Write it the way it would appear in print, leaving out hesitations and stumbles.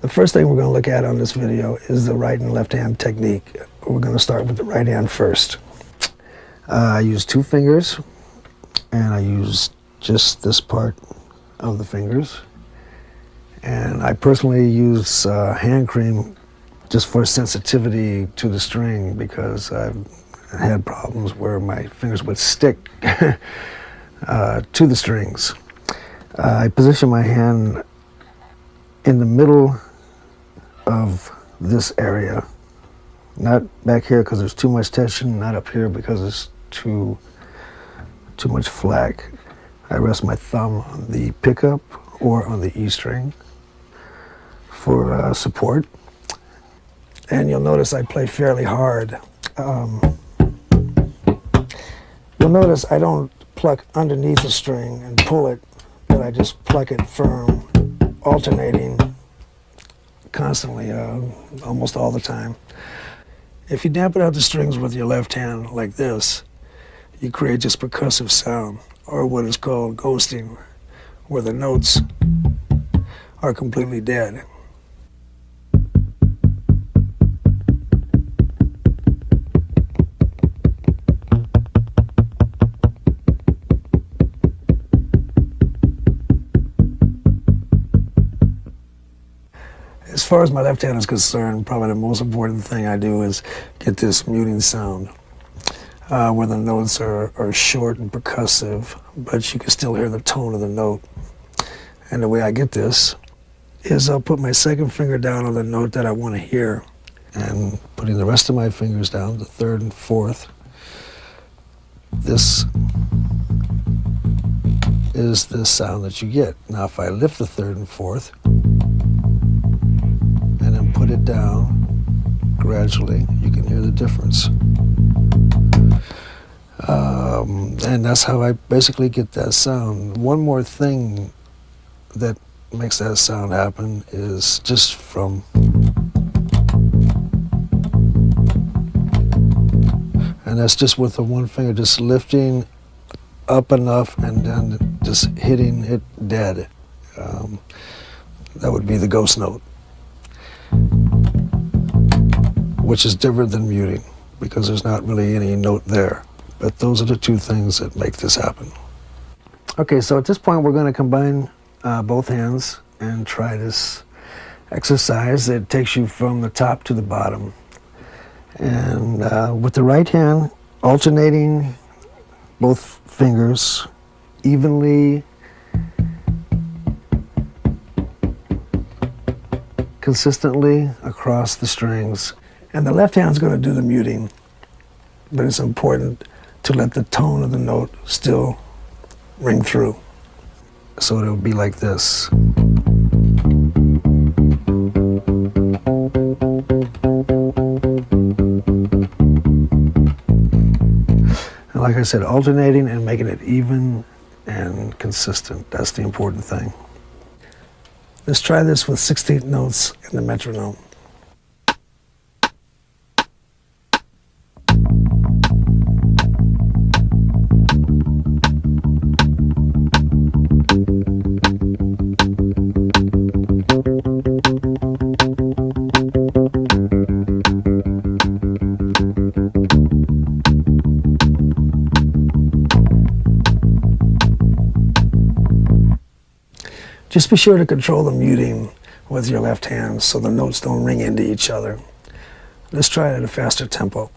The first thing we're going to look at on this video is the right and left hand technique. We're going to start with the right hand first. I use 2 fingers, and I use just this part of the fingers. And I personally use hand cream just for sensitivity to the string, because I've had problems where my fingers would stick to the strings. I position my hand in the middle of this area, not back here because there's too much tension, not up here because there's too much flack. I rest my thumb on the pickup or on the E string for support. And you'll notice I play fairly hard. You'll notice I don't pluck underneath the string and pull it, but I just pluck it firm, alternating constantly, almost all the time. If you dampen out the strings with your left hand like this, you create this percussive sound, or what is called ghosting, where the notes are completely dead. As far as my left hand is concerned, probably the most important thing I do is get this muting sound, where the notes are short and percussive, but you can still hear the tone of the note. And the way I get this is I'll put my second finger down on the note that I want to hear, and putting the rest of my fingers down, the third and fourth. This is the sound that you get. Now if I lift the third and fourth, and then put it down gradually, you can hear the difference. And that's how I basically get that sound. One more thing that makes that sound happen is just from, and that's just with the one finger, just lifting up enough and then just hitting it dead. That would be the ghost note, which is different than muting because there's not really any note there. But those are the 2 things that make this happen. Okay, so at this point we're going to combine both hands and try this exercise that takes you from the top to the bottom. And with the right hand, alternating both fingers evenly, consistently across the strings. And the left hand's going to do the muting, but it's important to let the tone of the note still ring through. So it'll be like this. And like I said, alternating and making it even and consistent. That's the important thing. Let's try this with 16th notes in the metronome. Just be sure to control the muting with your left hand so the notes don't ring into each other. Let's try it at a faster tempo.